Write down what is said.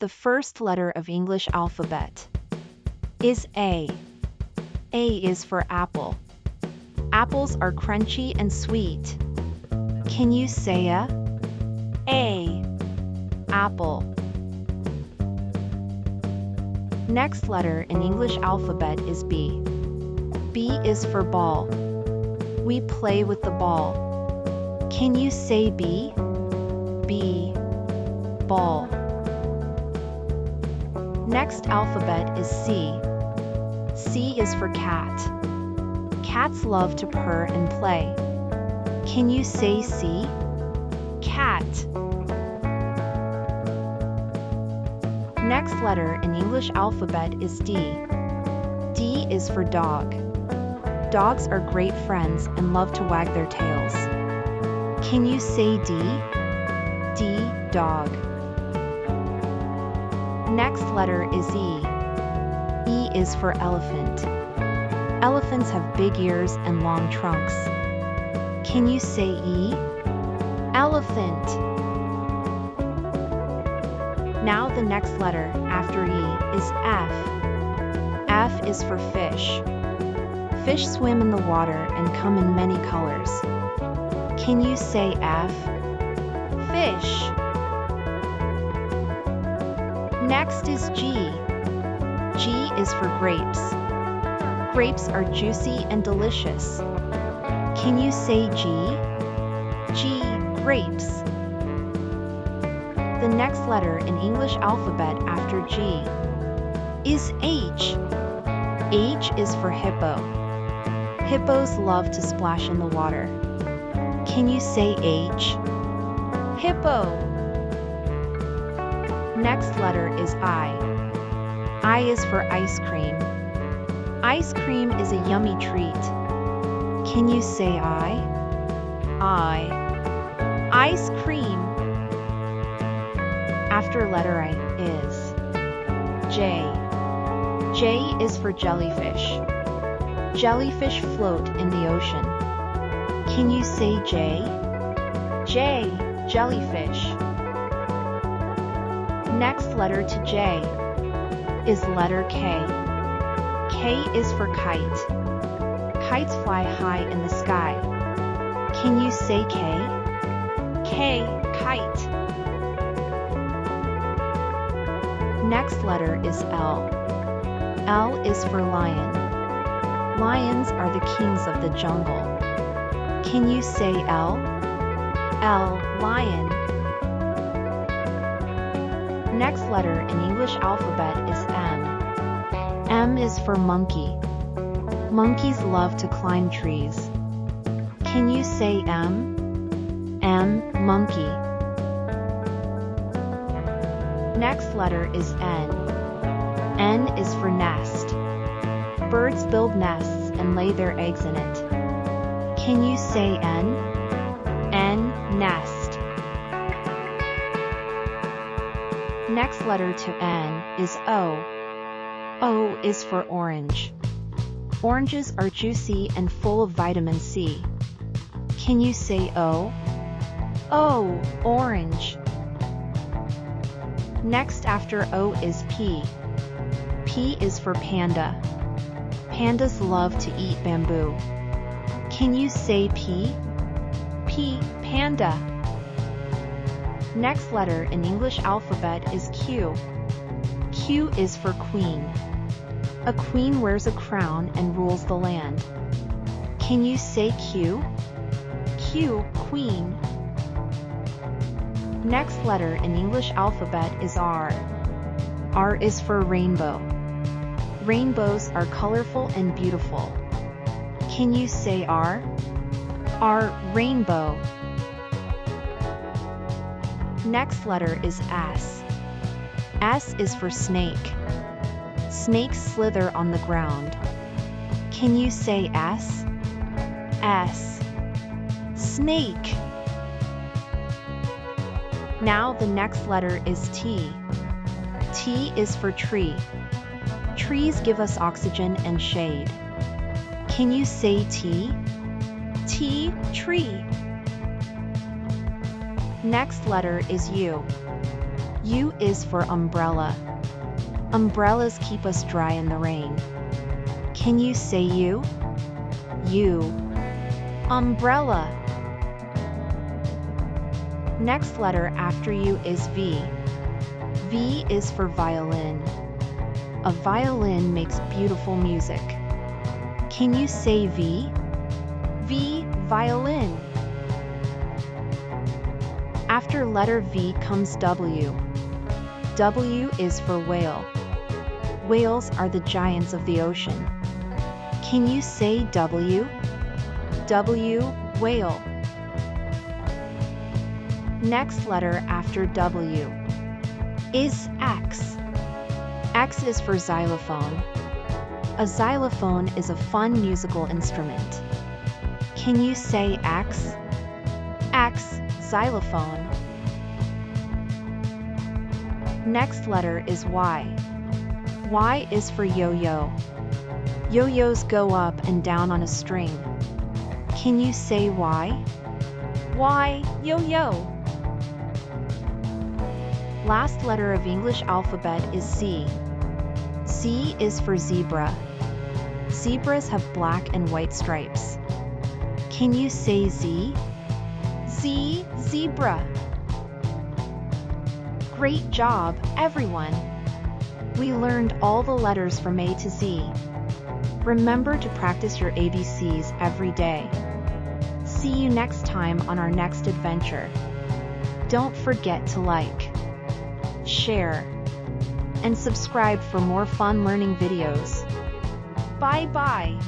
The first letter of English alphabet is A. A is for apple. Apples are crunchy and sweet. Can you say a? A. Apple. Next letter in English alphabet is B. B is for ball. We play with the ball. Can you say B? B. Ball. Next alphabet is C. C is for cat. Cats love to purr and play. Can you say C? Cat. Next letter in English alphabet is D. D is for dog. Dogs are great friends and love to wag their tails. Can you say D? D. Dog. Next letter is E. E is for elephant. Elephants have big ears and long trunks. Can you say E? Elephant. Now the next letter after E is F. F is for fish. Fish swim in the water and come in many colors. Can you say F? Fish. Next is G. G is for grapes. Grapes are juicy and delicious. Can you say G? G. Grapes. The next letter in English alphabet after G is H. H is for hippo. Hippos love to splash in the water. Can you say H? Hippo. Next letter is I. I is for ice cream. Ice cream is a yummy treat. Can you say I? Ice cream. After letter I is J. J is for jellyfish. Jellyfish float in the ocean. Can you say J? J. Jellyfish. Next letter to J is letter K. K is for kite. Kites fly high in the sky. Can you say K? K. Kite. Next letter is L. L is for lion. Lions are the kings of the jungle. Can you say L? L. Lion. Next letter in English alphabet is M. M is for monkey. Monkeys love to climb trees. Can you say M? M. Monkey. Next letter is N. N is for nest. Birds build nests and lay their eggs in it. Can you say N? N. Nest. Next letter to N is O. O is for orange. Oranges are juicy and full of vitamin C. Can you say O? O. Orange. Next after O is P. P is for panda. Pandas love to eat bamboo. Can you say P? P. Panda. Next letter in English alphabet is Q. Q is for queen. A queen wears a crown and rules the land. Can you say Q? Q. Queen. Next letter in English alphabet is R. R is for rainbow. Rainbows are colorful and beautiful. Can you say R? R. Rainbow. Next letter is S. S is for snake. Snakes slither on the ground. Can you say S? S. Snake. Now the next letter is T. T is for tree. Trees give us oxygen and shade. Can you say T? T. Tree. Next letter is U. U is for umbrella. Umbrellas keep us dry in the rain. Can you say U? U. Umbrella. Next letter after U is V. V is for violin. A violin makes beautiful music. Can you say V? V, violin. After letter V comes W. W is for whale. Whales are the giants of the ocean. Can you say W? W, whale. Next letter after W is X. X is for xylophone. A xylophone is a fun musical instrument. Can you say X? X, xylophone. Next letter is Y. Y is for yo-yo. Yo-yos go up and down on a string. Can you say Y? Y, yo-yo. Last letter of English alphabet is Z. Z is for zebra. Zebras have black and white stripes. Can you say Z? Z, zebra. Great job, everyone! We learned all the letters from A to Z. Remember to practice your ABCs every day. See you next time on our next adventure. Don't forget to like, share, and subscribe for more fun learning videos. Bye-bye!